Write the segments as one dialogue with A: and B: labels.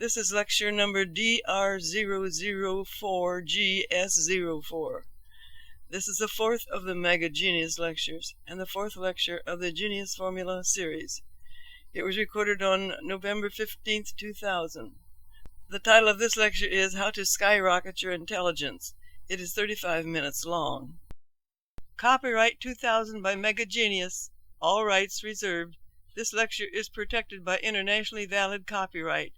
A: This is lecture number DR004GS04. This is the fourth of the Mega Genius lectures and the fourth lecture of the Genius Formula series. It was recorded on November 15th, 2000. The title of this lecture is How to Skyrocket Your Intelligence. It is 35 minutes long. Copyright 2000 by Mega Genius. All rights reserved. This lecture is protected by internationally valid copyright.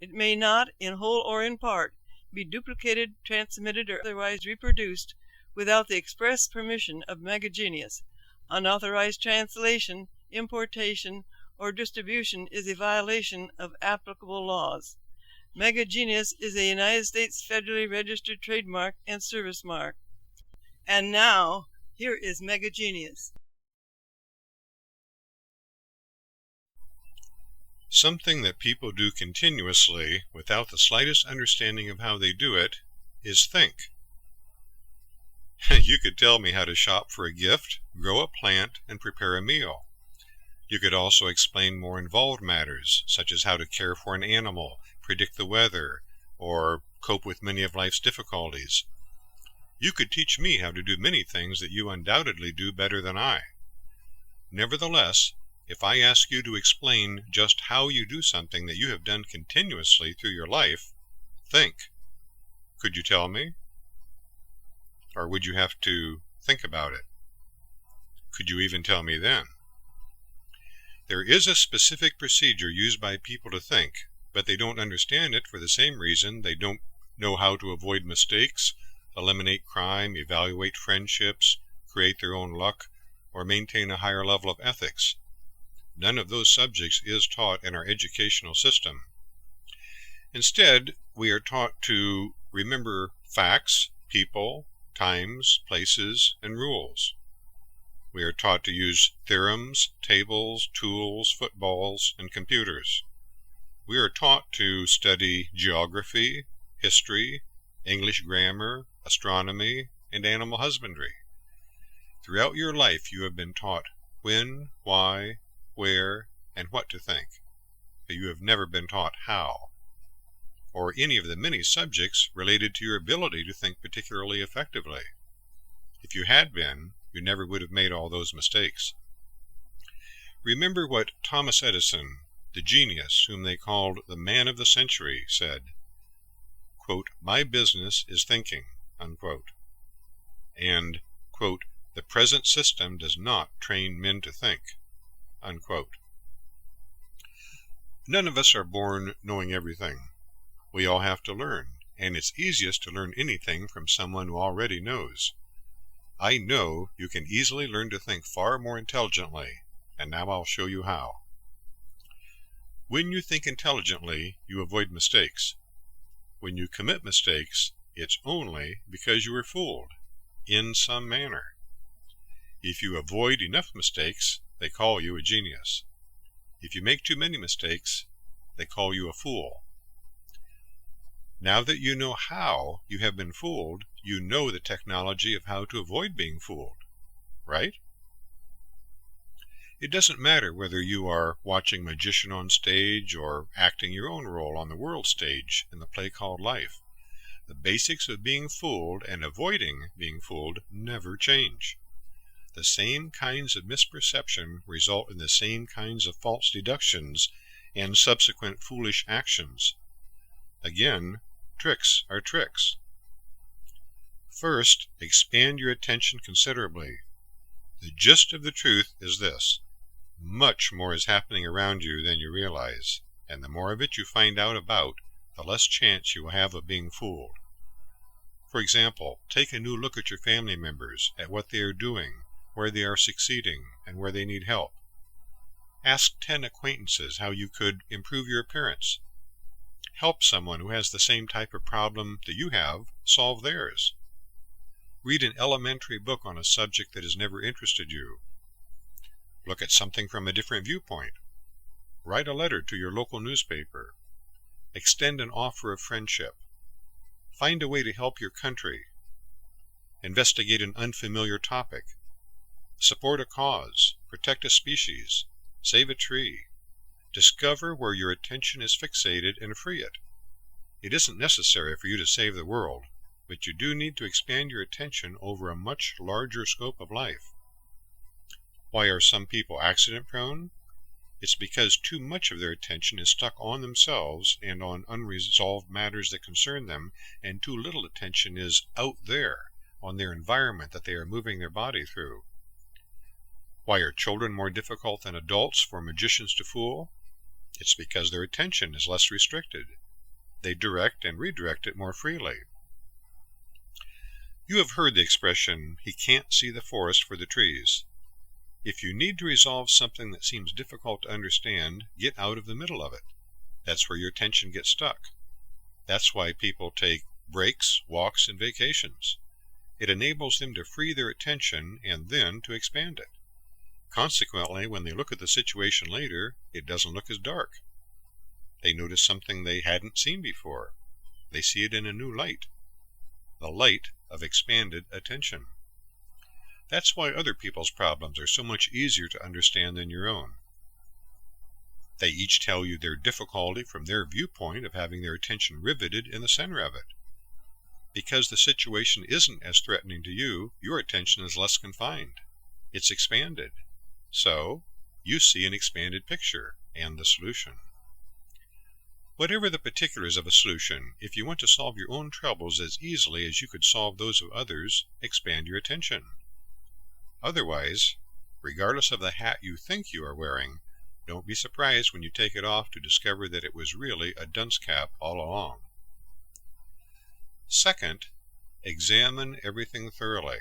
A: It may not, in whole or in part, be duplicated, transmitted, or otherwise reproduced without the express permission of Mega Genius. Unauthorized translation, importation, or distribution is a violation of applicable laws. Mega Genius is a United States federally registered trademark and service mark. And now, here is Mega Genius.
B: Something that people do continuously without the slightest understanding of how they do it is think. You could tell me how to shop for a gift, grow a plant, and prepare a meal. You could also explain more involved matters, such as how to care for an animal, predict the weather, or cope with many of life's difficulties. You could teach me how to do many things that you undoubtedly do better than I. Nevertheless, if I ask you to explain just how you do something that you have done continuously through your life, think. Could you tell me? Or would you have to think about it? Could you even tell me then? There is a specific procedure used by people to think, but they don't understand it for the same reason they don't know how to avoid mistakes, eliminate crime, evaluate friendships, create their own luck, or maintain a higher level of ethics. None of those subjects is taught in our educational system. Instead, we are taught to remember facts, people, times, places, and rules. We are taught to use theorems, tables, tools, footballs, and computers. We are taught to study geography, history, English grammar, astronomy, and animal husbandry. Throughout your life you have been taught when, why, where, and what to think, but you have never been taught how, or any of the many subjects related to your ability to think particularly effectively. If you had been, you never would have made all those mistakes. Remember what Thomas Edison, the genius whom they called the man of the century, said, quote, "My business is thinking," unquote, and, quote, "The present system does not train men to think," unquote. None of us are born knowing everything. We all have to learn, and it's easiest to learn anything from someone who already knows. I know you can easily learn to think far more intelligently, and now I'll show you how. When you think intelligently, you avoid mistakes. When you commit mistakes, it's only because you were fooled, in some manner. If you avoid enough mistakes, they call you a genius. If you make too many mistakes, they call you a fool. Now that you know how you have been fooled, you know the technology of how to avoid being fooled, right? It doesn't matter whether you are watching a magician on stage or acting your own role on the world stage in the play called life. The basics of being fooled and avoiding being fooled never change. The same kinds of misperception result in the same kinds of false deductions and subsequent foolish actions. Again, tricks are tricks. First, expand your attention considerably. The gist of the truth is this: much more is happening around you than you realize, and the more of it you find out about, the less chance you will have of being fooled. For example, take a new look at your family members, at what they are doing, where they are succeeding, and where they need help. Ask 10 acquaintances how you could improve your appearance. Help someone who has the same type of problem that you have solve theirs. Read an elementary book on a subject that has never interested you. Look at something from a different viewpoint. Write a letter to your local newspaper. Extend an offer of friendship. Find a way to help your country. Investigate an unfamiliar topic. Support a cause. Protect a species. Save a tree. Discover where your attention is fixated and free it. It isn't necessary for you to save the world, but you do need to expand your attention over a much larger scope of life. Why are some people accident-prone? It's because too much of their attention is stuck on themselves and on unresolved matters that concern them, and too little attention is out there on their environment that they are moving their body through. Why are children more difficult than adults for magicians to fool? It's because their attention is less restricted. They direct and redirect it more freely. You have heard the expression, "He can't see the forest for the trees." If you need to resolve something that seems difficult to understand, get out of the middle of it. That's where your attention gets stuck. That's why people take breaks, walks, and vacations. It enables them to free their attention and then to expand it. Consequently, when they look at the situation later, it doesn't look as dark. They notice something they hadn't seen before. They see it in a new light. The light of expanded attention. That's why other people's problems are so much easier to understand than your own. They each tell you their difficulty from their viewpoint of having their attention riveted in the center of it. Because the situation isn't as threatening to you, your attention is less confined. It's expanded. So, you see an expanded picture and the solution. Whatever the particulars of a solution, if you want to solve your own troubles as easily as you could solve those of others, expand your attention. Otherwise, regardless of the hat you think you are wearing, don't be surprised when you take it off to discover that it was really a dunce cap all along. Second, examine everything thoroughly.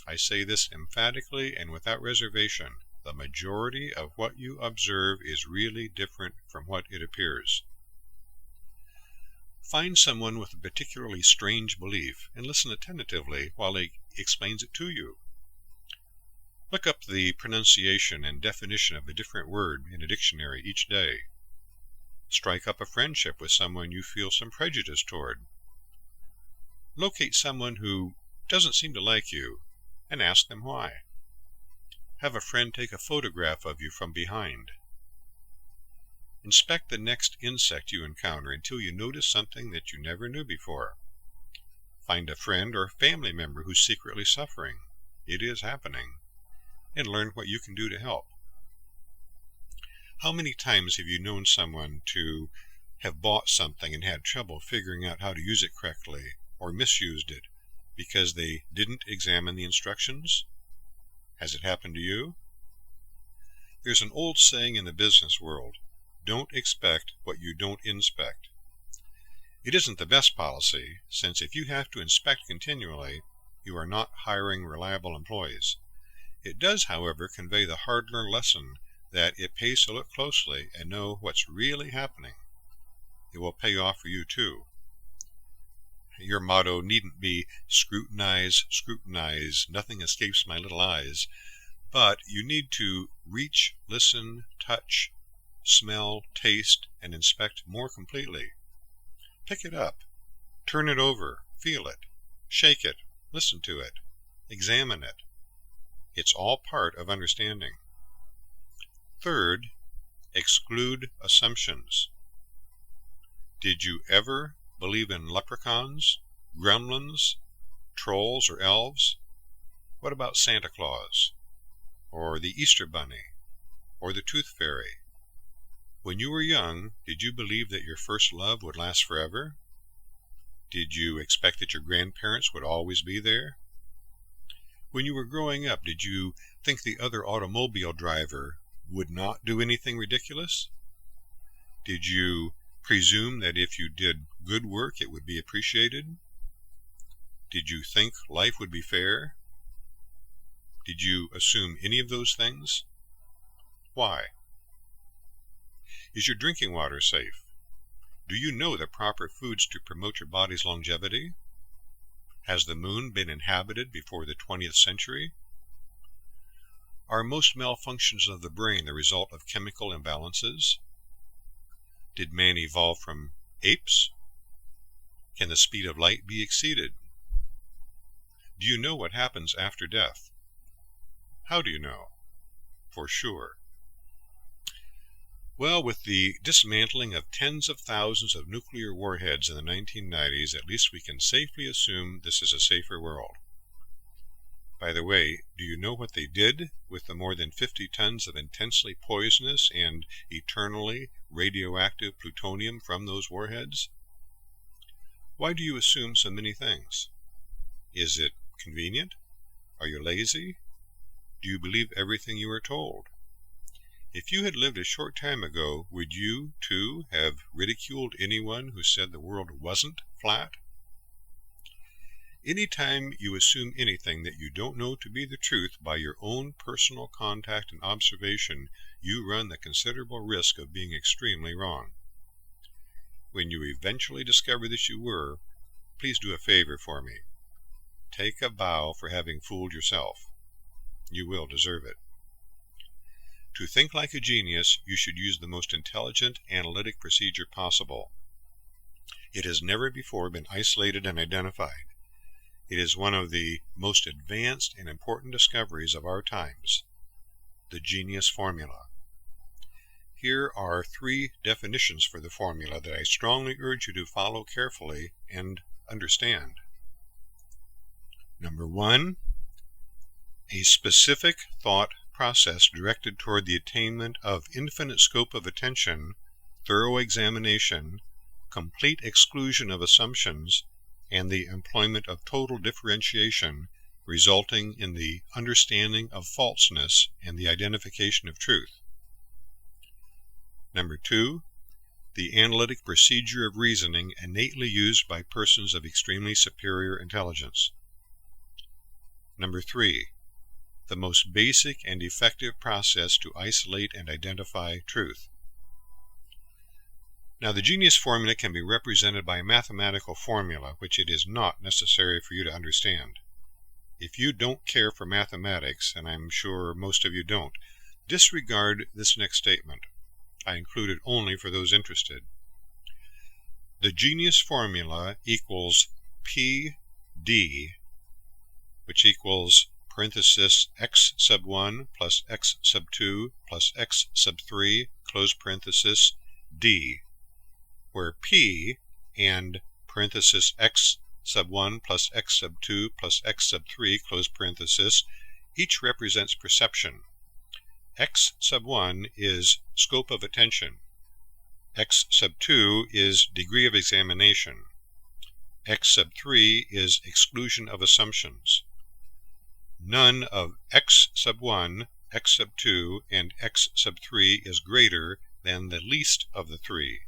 B: I say this emphatically and without reservation. The majority of what you observe is really different from what it appears. Find someone with a particularly strange belief and listen attentively while he explains it to you. Look up the pronunciation and definition of a different word in a dictionary each day. Strike up a friendship with someone you feel some prejudice toward. Locate someone who doesn't seem to like you and ask them why. Have a friend take a photograph of you from behind. Inspect the next insect you encounter until you notice something that you never knew before. Find a friend or family member who's secretly suffering. It is happening. And learn what you can do to help. How many times have you known someone to have bought something and had trouble figuring out how to use it correctly, or misused it because they didn't examine the instructions? Has it happened to you? There's an old saying in the business world, don't expect what you don't inspect. It isn't the best policy, since if you have to inspect continually, you are not hiring reliable employees. It does, however, convey the hard-learned lesson that it pays to look closely and know what's really happening. It will pay off for you, too. Your motto needn't be scrutinize, scrutinize, nothing escapes my little eyes, but you need to reach, listen, touch, smell, taste, and inspect more completely. Pick it up, turn it over, feel it, shake it, listen to it, examine it. It's all part of understanding. Third, exclude assumptions. Did you ever believe in leprechauns, gremlins, trolls, or elves? What about Santa Claus, or the Easter Bunny, or the Tooth Fairy? When you were young, did you believe that your first love would last forever? Did you expect that your grandparents would always be there? When you were growing up, did you think the other automobile driver would not do anything ridiculous? Did you presume that if you did good work it would be appreciated? Did you think life would be fair? Did you assume any of those things? Why? Is your drinking water safe? Do you know the proper foods to promote your body's longevity? Has the moon been inhabited before the 20th century? Are most malfunctions of the brain the result of chemical imbalances? Did man evolve from apes? Can the speed of light be exceeded? Do you know what happens after death? How do you know? For sure. Well, with the dismantling of tens of thousands of nuclear warheads in the 1990s, at least we can safely assume this is a safer world. By the way, do you know what they did with the more than 50 tons of intensely poisonous and eternally radioactive plutonium from those warheads? Why do you assume so many things? Is it convenient? Are you lazy? Do you believe everything you are told? If you had lived a short time ago, would you, too, have ridiculed anyone who said the world wasn't flat? Any time you assume anything that you don't know to be the truth by your own personal contact and observation, you run the considerable risk of being extremely wrong. When you eventually discover that you were, please do a favor for me. Take a bow for having fooled yourself. You will deserve it. To think like a genius, you should use the most intelligent analytic procedure possible. It has never before been isolated and identified. It is one of the most advanced and important discoveries of our times, the genius formula. Here are 3 definitions for the formula that I strongly urge you to follow carefully and understand. Number 1, a specific thought process directed toward the attainment of infinite scope of attention, thorough examination, complete exclusion of assumptions, and the employment of total differentiation, resulting in the understanding of falseness and the identification of truth. Number 2, the analytic procedure of reasoning innately used by persons of extremely superior intelligence. Number 3, the most basic and effective process to isolate and identify truth. Now, the genius formula can be represented by a mathematical formula, which it is not necessary for you to understand. If you don't care for mathematics, and I'm sure most of you don't, disregard this next statement. I include it only for those interested. The genius formula equals PD, which equals parenthesis x sub 1 plus x sub 2 plus x sub 3 close parenthesis d, where p and parenthesis x sub 1 plus x sub 2 plus x sub 3 close parenthesis each represents perception. X sub 1 is scope of attention. X sub 2 is degree of examination. X sub 3 is exclusion of assumptions. None of x sub 1, x sub 2, and x sub 3 is greater than the least of the 3.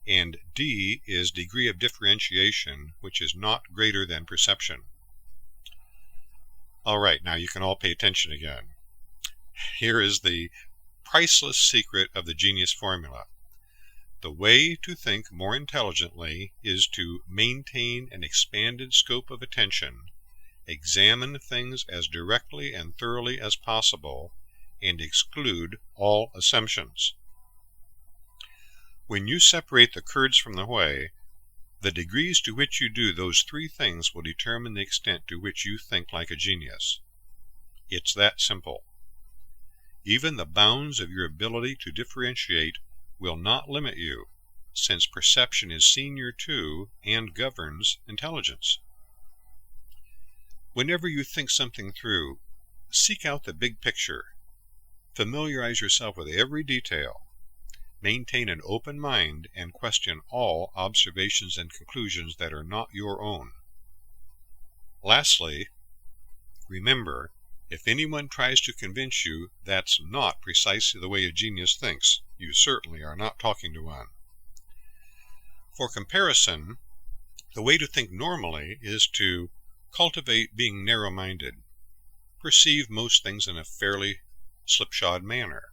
B: And D is degree of differentiation, which is not greater than perception. All right, now you can all pay attention again. Here is the priceless secret of the genius formula. The way to think more intelligently is to maintain an expanded scope of attention, examine things as directly and thoroughly as possible, and exclude all assumptions. When you separate the curds from the whey, the degrees to which you do those 3 things will determine the extent to which you think like a genius. It's that simple. Even the bounds of your ability to differentiate will not limit you, since perception is senior to and governs intelligence. Whenever you think something through, seek out the big picture. Familiarize yourself with every detail. Maintain an open mind and question all observations and conclusions that are not your own. Lastly, remember, if anyone tries to convince you that's not precisely the way a genius thinks, you certainly are not talking to one. For comparison, the way to think normally is to cultivate being narrow-minded, perceive most things in a fairly slipshod manner,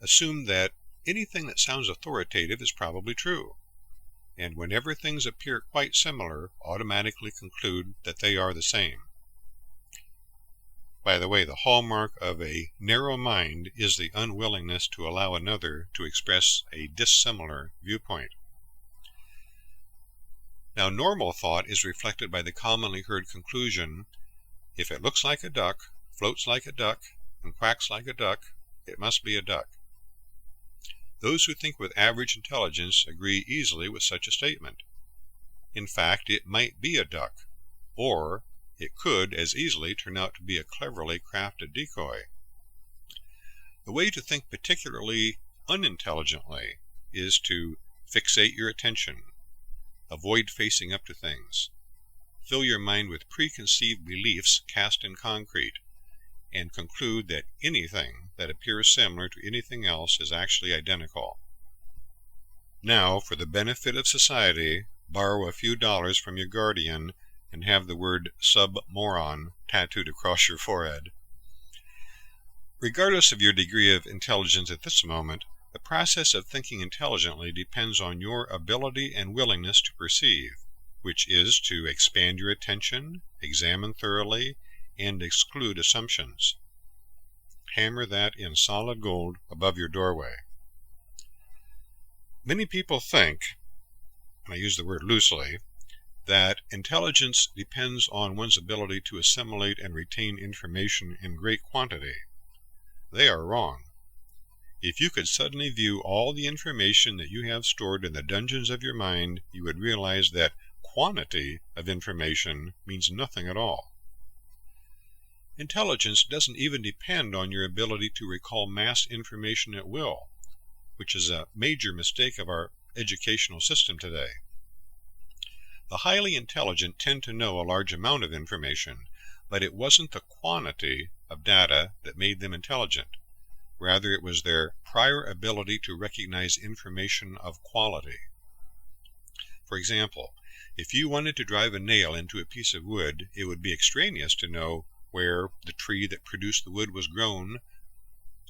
B: assume that anything that sounds authoritative is probably true, and whenever things appear quite similar, automatically conclude that they are the same. By the way, the hallmark of a narrow mind is the unwillingness to allow another to express a dissimilar viewpoint. Now, normal thought is reflected by the commonly heard conclusion, if it looks like a duck, floats like a duck, and quacks like a duck, it must be a duck. Those who think with average intelligence agree easily with such a statement. In fact, it might be a duck, or it could as easily turn out to be a cleverly crafted decoy. The way to think particularly unintelligently is to fixate your attention, avoid facing up to things, fill your mind with preconceived beliefs cast in concrete, and conclude that anything that appears similar to anything else is actually identical. Now, for the benefit of society, borrow a few dollars from your guardian and have the word sub-moron tattooed across your forehead. Regardless of your degree of intelligence at this moment, the process of thinking intelligently depends on your ability and willingness to perceive, which is to expand your attention, examine thoroughly, and exclude assumptions. Hammer that in solid gold above your doorway. Many people think, and I use the word loosely, that intelligence depends on one's ability to assimilate and retain information in great quantity. They are wrong. If you could suddenly view all the information that you have stored in the dungeons of your mind, you would realize that quantity of information means nothing at all. Intelligence doesn't even depend on your ability to recall mass information at will, which is a major mistake of our educational system today. The highly intelligent tend to know a large amount of information, but it wasn't the quantity of data that made them intelligent. Rather, it was their prior ability to recognize information of quality. For example, if you wanted to drive a nail into a piece of wood, it would be extraneous to know where the tree that produced the wood was grown,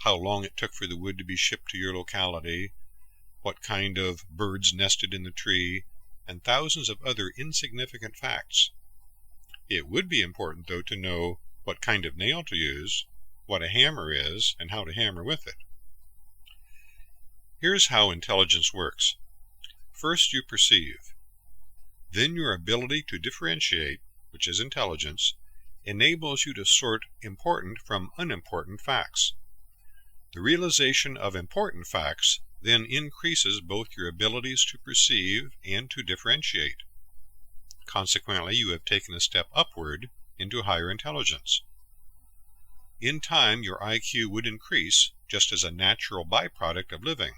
B: how long it took for the wood to be shipped to your locality, what kind of birds nested in the tree, and thousands of other insignificant facts. It would be important, though, to know what kind of nail to use, what a hammer is, and how to hammer with it. Here's how intelligence works. First, you perceive. Then your ability to differentiate, which is intelligence, enables you to sort important from unimportant facts. The realization of important facts then increases both your abilities to perceive and to differentiate. Consequently, you have taken a step upward into higher intelligence. In time, your IQ would increase just as a natural byproduct of living.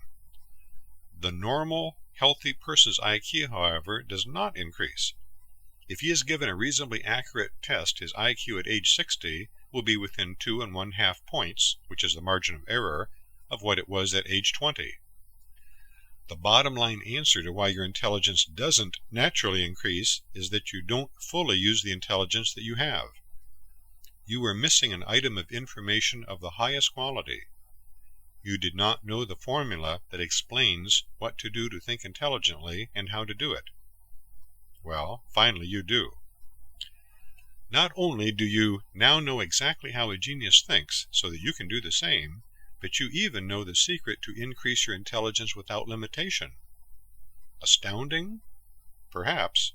B: The normal, healthy person's IQ, however, does not increase. If he is given a reasonably accurate test, his IQ at age 60 will be within 2 1/2 points, which is the margin of error, of what it was at age 20. The bottom line answer to why your intelligence doesn't naturally increase is that you don't fully use the intelligence that you have. You are missing an item of information of the highest quality. You did not know the formula that explains what to do to think intelligently and how to do it. Well, finally you do. Not only do you now know exactly how a genius thinks so that you can do the same, but you even know the secret to increase your intelligence without limitation. Astounding? Perhaps.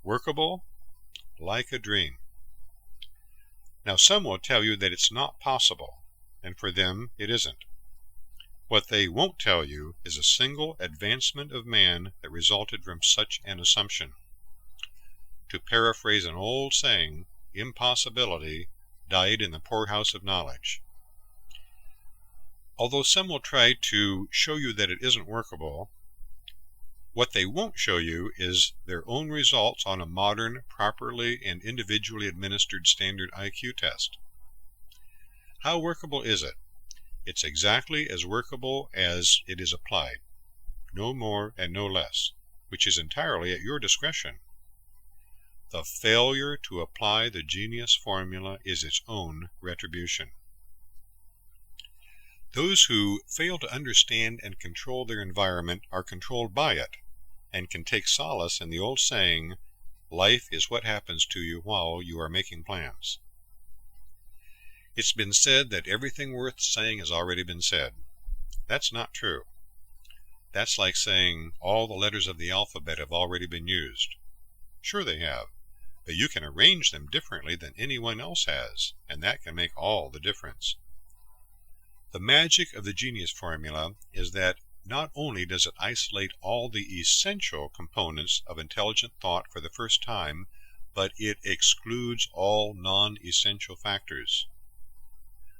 B: Workable? Like a dream. Now some will tell you that it's not possible, and for them it isn't. What they won't tell you is a single advancement of man that resulted from such an assumption. To paraphrase an old saying, impossibility died in the poorhouse of knowledge. Although some will try to show you that it isn't workable, what they won't show you is their own results on a modern, properly and individually administered standard IQ test. How workable is it? It's exactly as workable as it is applied, no more and no less, which is entirely at your discretion. The failure to apply the genius formula is its own retribution. Those who fail to understand and control their environment are controlled by it, and can take solace in the old saying, life is what happens to you while you are making plans. It's been said that everything worth saying has already been said. That's not true. That's like saying all the letters of the alphabet have already been used. Sure they have, but you can arrange them differently than anyone else has, and that can make all the difference. The magic of the genius formula is that not only does it isolate all the essential components of intelligent thought for the first time, but it excludes all non-essential factors.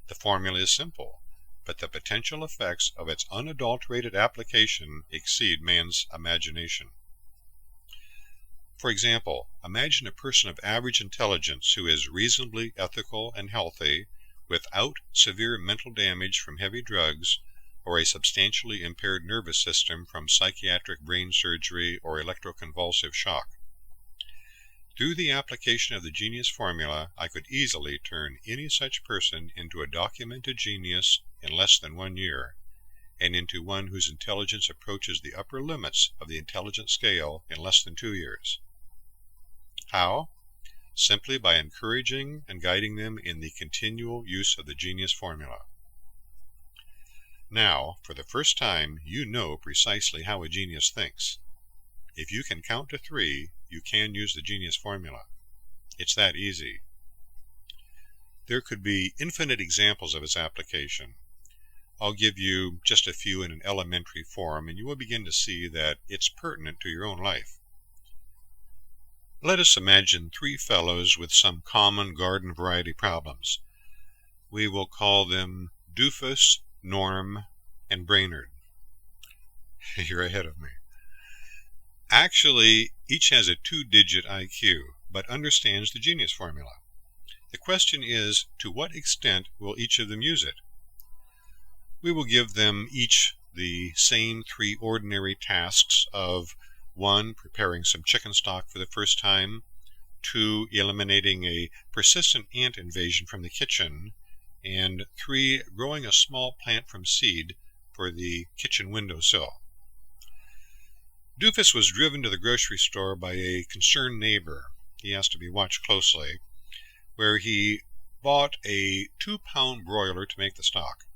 B: The formula is simple, but the potential effects of its unadulterated application exceed man's imagination. For example, imagine a person of average intelligence who is reasonably ethical and healthy, without severe mental damage from heavy drugs, or a substantially impaired nervous system from psychiatric brain surgery or electroconvulsive shock. Through the application of the genius formula, I could easily turn any such person into a documented genius in less than 1 year, and into one whose intelligence approaches the upper limits of the intelligence scale in less than 2 years. How? Simply by encouraging and guiding them in the continual use of the genius formula. Now, for the first time, you know precisely how a genius thinks. If you can count to 3, you can use the genius formula. It's that easy. There could be infinite examples of its application. I'll give you just a few in an elementary form, and you will begin to see that it's pertinent to your own life. Let us imagine 3 fellows with some common garden variety problems. We will call them Doofus, Norm, and Brainerd. You're ahead of me. Actually, each has a 2-digit IQ, but understands the genius formula. The question is, to what extent will each of them use it? We will give them each the same 3 ordinary tasks of 1. Preparing some chicken stock for the first time, 2. Eliminating a persistent ant invasion from the kitchen, and 3. Growing a small plant from seed for the kitchen windowsill. Doofus was driven to the grocery store by a concerned neighbor. He asked to be watched closely, where he bought a 2-pound broiler to make the stock.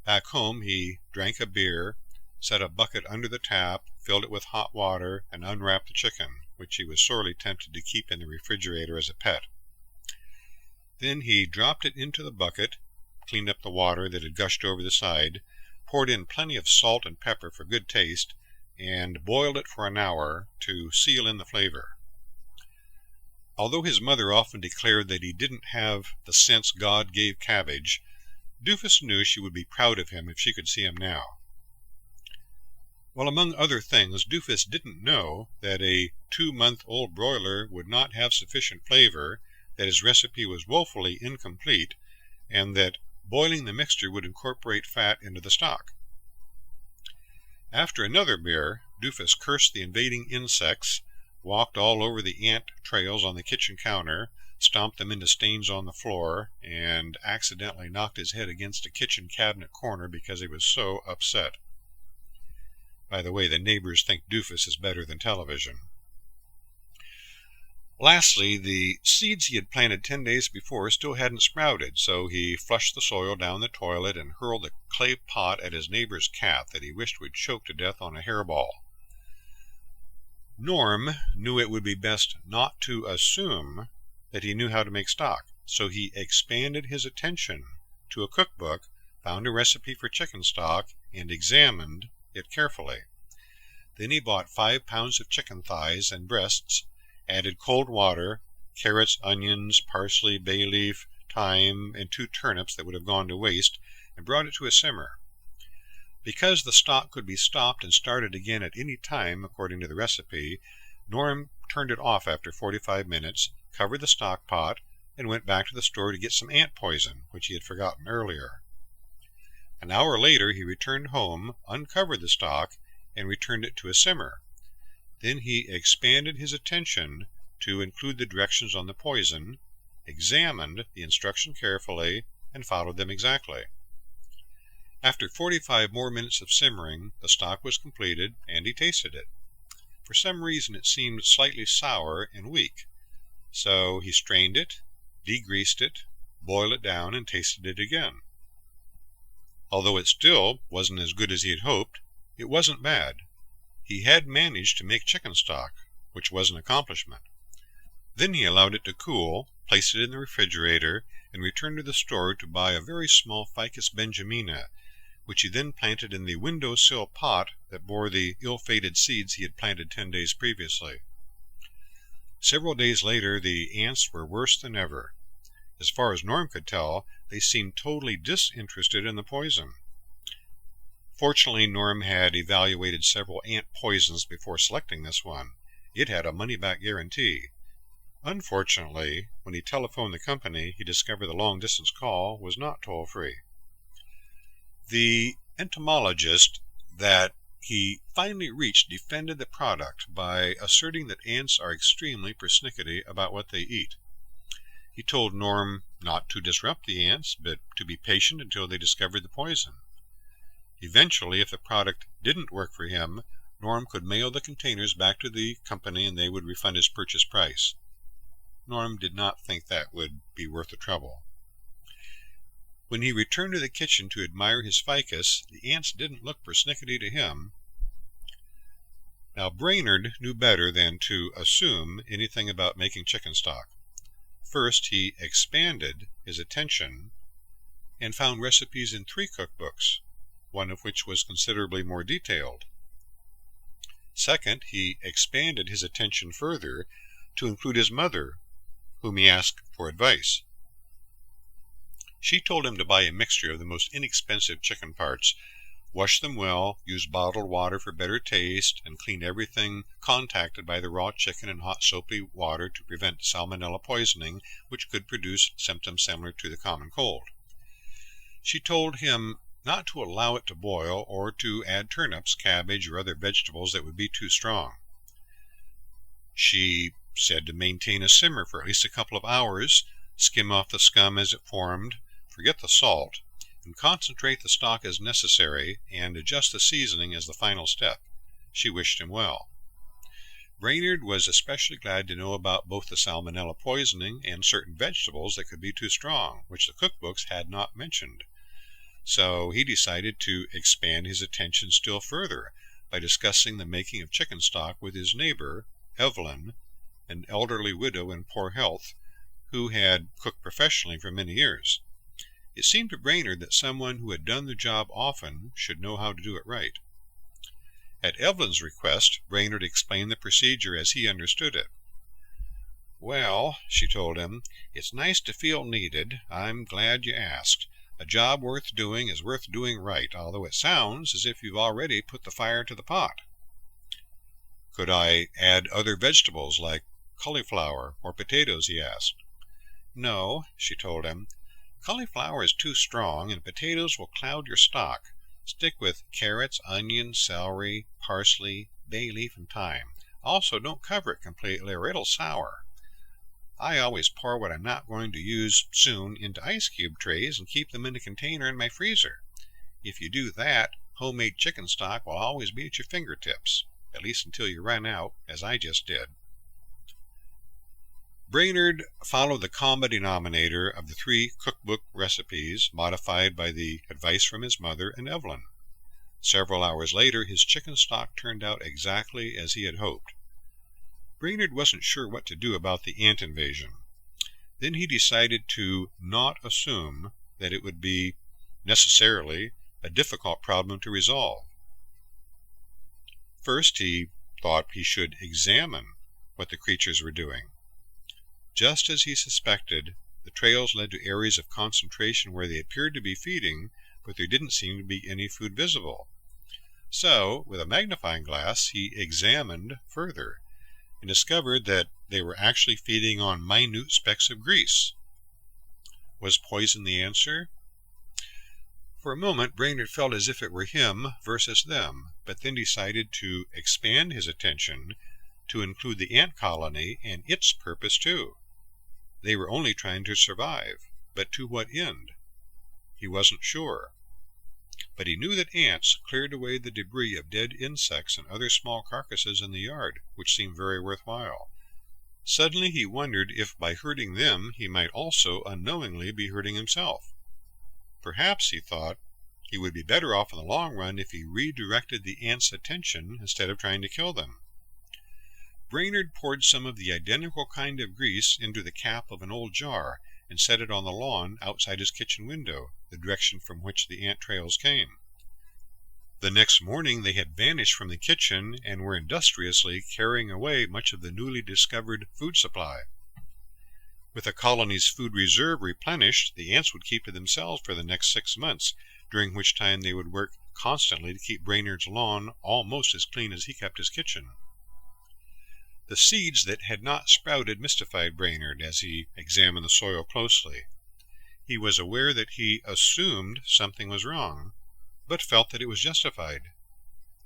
B: Back home he drank a beer, set a bucket under the tap, filled it with hot water, and unwrapped the chicken, which he was sorely tempted to keep in the refrigerator as a pet. Then he dropped it into the bucket, cleaned up the water that had gushed over the side, poured in plenty of salt and pepper for good taste, and boiled it for an hour to seal in the flavor. Although his mother often declared that he didn't have the sense God gave cabbage, Doofus knew she would be proud of him if she could see him now. Well, among other things, Doofus didn't know that a 2-month-old broiler would not have sufficient flavor, that his recipe was woefully incomplete, and that boiling the mixture would incorporate fat into the stock. After another beer, Doofus cursed the invading insects, walked all over the ant trails on the kitchen counter, stomped them into stains on the floor, and accidentally knocked his head against a kitchen cabinet corner because he was so upset. By the way, the neighbors think Doofus is better than television. Lastly, the seeds he had planted 10 days before still hadn't sprouted, so he flushed the soil down the toilet and hurled a clay pot at his neighbor's cat that he wished would choke to death on a hairball. Norm knew it would be best not to assume that he knew how to make stock, so he expanded his attention to a cookbook, found a recipe for chicken stock, and examined it carefully. Then he bought 5 pounds of chicken thighs and breasts, added cold water, carrots, onions, parsley, bay leaf, thyme, and 2 turnips that would have gone to waste, and brought it to a simmer. Because the stock could be stopped and started again at any time, according to the recipe, Norm turned it off after 45 minutes, covered the stock pot, and went back to the store to get some ant poison, which he had forgotten earlier. An hour later he returned home, uncovered the stock, and returned it to a simmer. Then he expanded his attention to include the directions on the poison, examined the instruction carefully, and followed them exactly. After 45 more minutes of simmering, the stock was completed, and he tasted it. For some reason it seemed slightly sour and weak, so he strained it, degreased it, boiled it down, and tasted it again. Although it still wasn't as good as he had hoped, it wasn't bad. He had managed to make chicken stock, which was an accomplishment. Then he allowed it to cool, placed it in the refrigerator, and returned to the store to buy a very small Ficus benjamina, which he then planted in the window-sill pot that bore the ill-fated seeds he had planted 10 days previously. Several days later, the ants were worse than ever. As far as Norm could tell, they seemed totally disinterested in the poison. Fortunately, Norm had evaluated several ant poisons before selecting this one. It had a money-back guarantee. Unfortunately, when he telephoned the company, he discovered the long-distance call was not toll-free. The entomologist that he finally reached defended the product by asserting that ants are extremely persnickety about what they eat. He told Norm not to disrupt the ants, but to be patient until they discovered the poison. Eventually, if the product didn't work for him, Norm could mail the containers back to the company and they would refund his purchase price. Norm did not think that would be worth the trouble. When he returned to the kitchen to admire his ficus, the ants didn't look persnickety to him. Now, Brainerd knew better than to assume anything about making chicken stock. First, he expanded his attention and found recipes in 3 cookbooks, one of which was considerably more detailed. Second, he expanded his attention further to include his mother, whom he asked for advice. She told him to buy a mixture of the most inexpensive chicken parts, wash them well, use bottled water for better taste, and clean everything contacted by the raw chicken in hot soapy water to prevent salmonella poisoning, which could produce symptoms similar to the common cold. She told him not to allow it to boil or to add turnips, cabbage, or other vegetables that would be too strong. She said to maintain a simmer for at least a couple of hours, skim off the scum as it formed, forget the salt, and concentrate the stock as necessary, and adjust the seasoning as the final step. She wished him well. Brainerd was especially glad to know about both the salmonella poisoning and certain vegetables that could be too strong, which the cookbooks had not mentioned. So he decided to expand his attention still further by discussing the making of chicken stock with his neighbor, Evelyn, an elderly widow in poor health, who had cooked professionally for many years. It seemed to Brainerd that someone who had done the job often should know how to do it right. At Evelyn's request, Brainerd explained the procedure as he understood it. "Well," she told him, "it's nice to feel needed. I'm glad you asked. A job worth doing is worth doing right, although it sounds as if you've already put the fire to the pot." "Could I add other vegetables like cauliflower or potatoes?" he asked. "No," she told him. "Cauliflower is too strong, and potatoes will cloud your stock. Stick with carrots, onions, celery, parsley, bay leaf, and thyme. Also, don't cover it completely or it'll sour. I always pour what I'm not going to use soon into ice cube trays and keep them in a container in my freezer. If you do that, homemade chicken stock will always be at your fingertips, at least until you run out, as I just did." Brainerd followed the common denominator of the 3 cookbook recipes, modified by the advice from his mother and Evelyn. Several hours later, his chicken stock turned out exactly as he had hoped. Brainerd wasn't sure what to do about the ant invasion. Then he decided to not assume that it would be necessarily a difficult problem to resolve. First, he thought he should examine what the creatures were doing. Just as he suspected, the trails led to areas of concentration where they appeared to be feeding, but there didn't seem to be any food visible. So, with a magnifying glass, he examined further and discovered that they were actually feeding on minute specks of grease. Was poison the answer? For a moment, Brainerd felt as if it were him versus them, but then decided to expand his attention to include the ant colony and its purpose too. They were only trying to survive, but to what end? He wasn't sure. But he knew that ants cleared away the debris of dead insects and other small carcasses in the yard, which seemed very worthwhile. Suddenly he wondered if by hurting them he might also unknowingly be hurting himself. Perhaps, he thought, he would be better off in the long run if he redirected the ants' attention instead of trying to kill them. Brainerd poured some of the identical kind of grease into the cap of an old jar and set it on the lawn outside his kitchen window, the direction from which the ant trails came. The next morning they had vanished from the kitchen and were industriously carrying away much of the newly discovered food supply. With the colony's food reserve replenished, the ants would keep to themselves for the next 6 months, during which time they would work constantly to keep Brainerd's lawn almost as clean as he kept his kitchen. The seeds that had not sprouted mystified Brainerd as he examined the soil closely. He was aware that he assumed something was wrong, but felt that it was justified.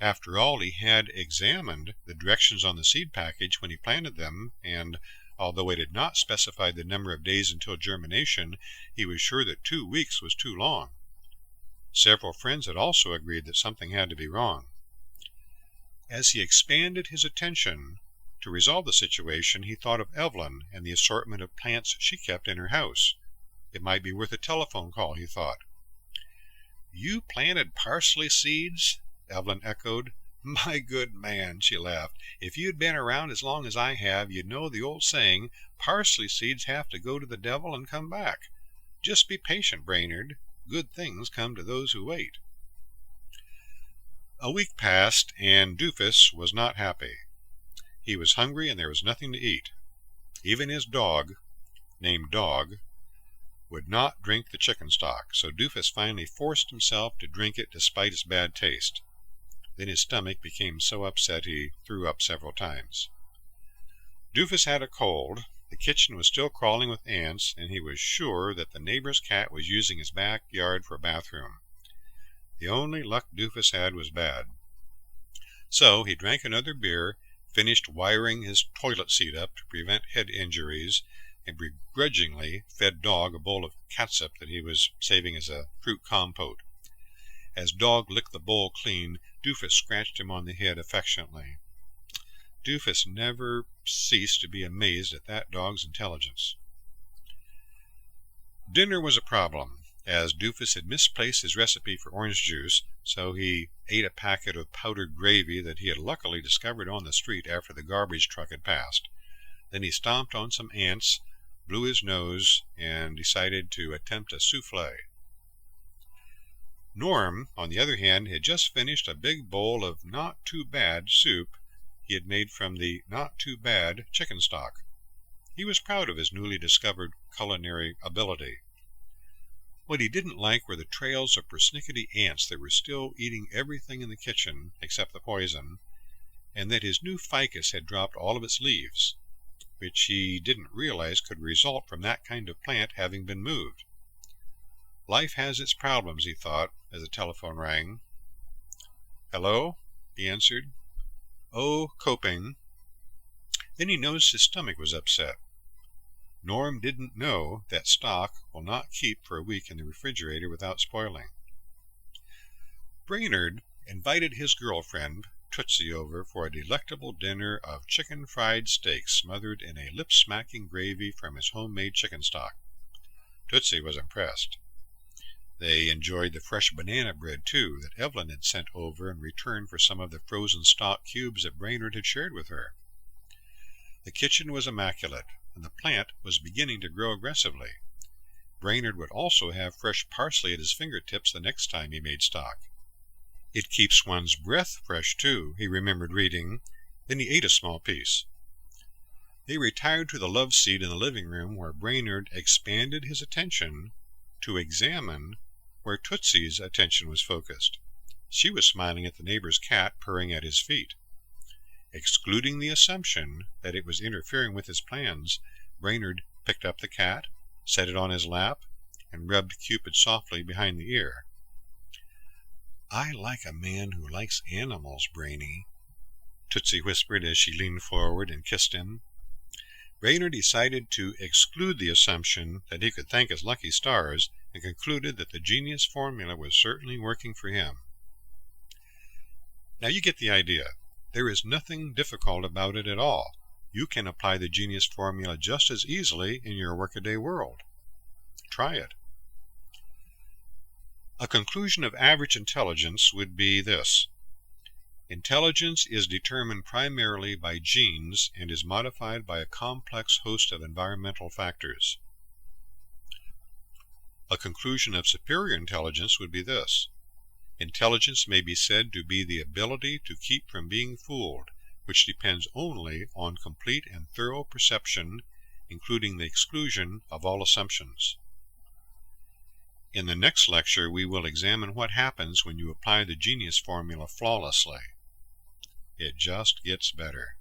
B: After all, he had examined the directions on the seed package when he planted them, and although it had not specified the number of days until germination, he was sure that 2 weeks was too long. Several friends had also agreed that something had to be wrong. As he expanded his attention to resolve the situation, he thought of Evelyn and the assortment of plants she kept in her house. It might be worth a telephone call, he thought. "You planted parsley seeds?" Evelyn echoed. "My good man," she laughed, "if you'd been around as long as I have, you'd know the old saying, parsley seeds have to go to the devil and come back. Just be patient, Brainerd. Good things come to those who wait." A week passed, and Doofus was not happy. He was hungry, and there was nothing to eat. Even his dog, named Dog, would not drink the chicken stock, so Doofus finally forced himself to drink it despite its bad taste. Then his stomach became so upset he threw up several times. Doofus had a cold, the kitchen was still crawling with ants, and he was sure that the neighbor's cat was using his backyard for a bathroom. The only luck Doofus had was bad. So he drank another beer, finished wiring his toilet seat up to prevent head injuries, and begrudgingly fed Dog a bowl of catsup that he was saving as a fruit compote. As Dog licked the bowl clean, Doofus scratched him on the head affectionately. Doofus never ceased to be amazed at that dog's intelligence. Dinner was a problem, as Doofus had misplaced his recipe for orange juice, so he ate a packet of powdered gravy that he had luckily discovered on the street after the garbage truck had passed. Then he stomped on some ants, blew his nose, and decided to attempt a souffle. Norm, on the other hand, had just finished a big bowl of not-too-bad soup he had made from the not-too-bad chicken stock. He was proud of his newly discovered culinary ability. What he didn't like were the trails of persnickety ants that were still eating everything in the kitchen except the poison, and that his new ficus had dropped all of its leaves, which he didn't realize could result from that kind of plant having been moved. Life has its problems, he thought, as the telephone rang. "Hello?" he answered. "Oh, coping." Then he noticed his stomach was upset. Norm didn't know that stock will not keep for a week in the refrigerator without spoiling. Brainerd invited his girlfriend, Tootsie, over for a delectable dinner of chicken fried steak smothered in a lip-smacking gravy from his homemade chicken stock. Tootsie was impressed. They enjoyed the fresh banana bread, too, that Evelyn had sent over in return for some of the frozen stock cubes that Brainerd had shared with her. The kitchen was immaculate, and the plant was beginning to grow aggressively. Brainerd would also have fresh parsley at his fingertips the next time he made stock. It keeps one's breath fresh, too, he remembered reading. Then he ate a small piece. They retired to the love seat in the living room, where Brainerd expanded his attention to examine where Tootsie's attention was focused. She was smiling at the neighbor's cat purring at his feet. Excluding the assumption that it was interfering with his plans, Brainerd picked up the cat, set it on his lap, and rubbed Cupid softly behind the ear. "I like a man who likes animals, Brainy," Tootsie whispered as she leaned forward and kissed him. Brainerd decided to exclude the assumption that he could thank his lucky stars, and concluded that the genius formula was certainly working for him. Now you get the idea. There is nothing difficult about it at all. You can apply the genius formula just as easily in your workaday world. Try it. A conclusion of average intelligence would be this: intelligence is determined primarily by genes and is modified by a complex host of environmental factors. A conclusion of superior intelligence would be this: Intelligence may be said to be the ability to keep from being fooled, which depends only on complete and thorough perception, including the exclusion of all assumptions. In the next lecture we will examine what happens when you apply the genius formula flawlessly. It just gets better.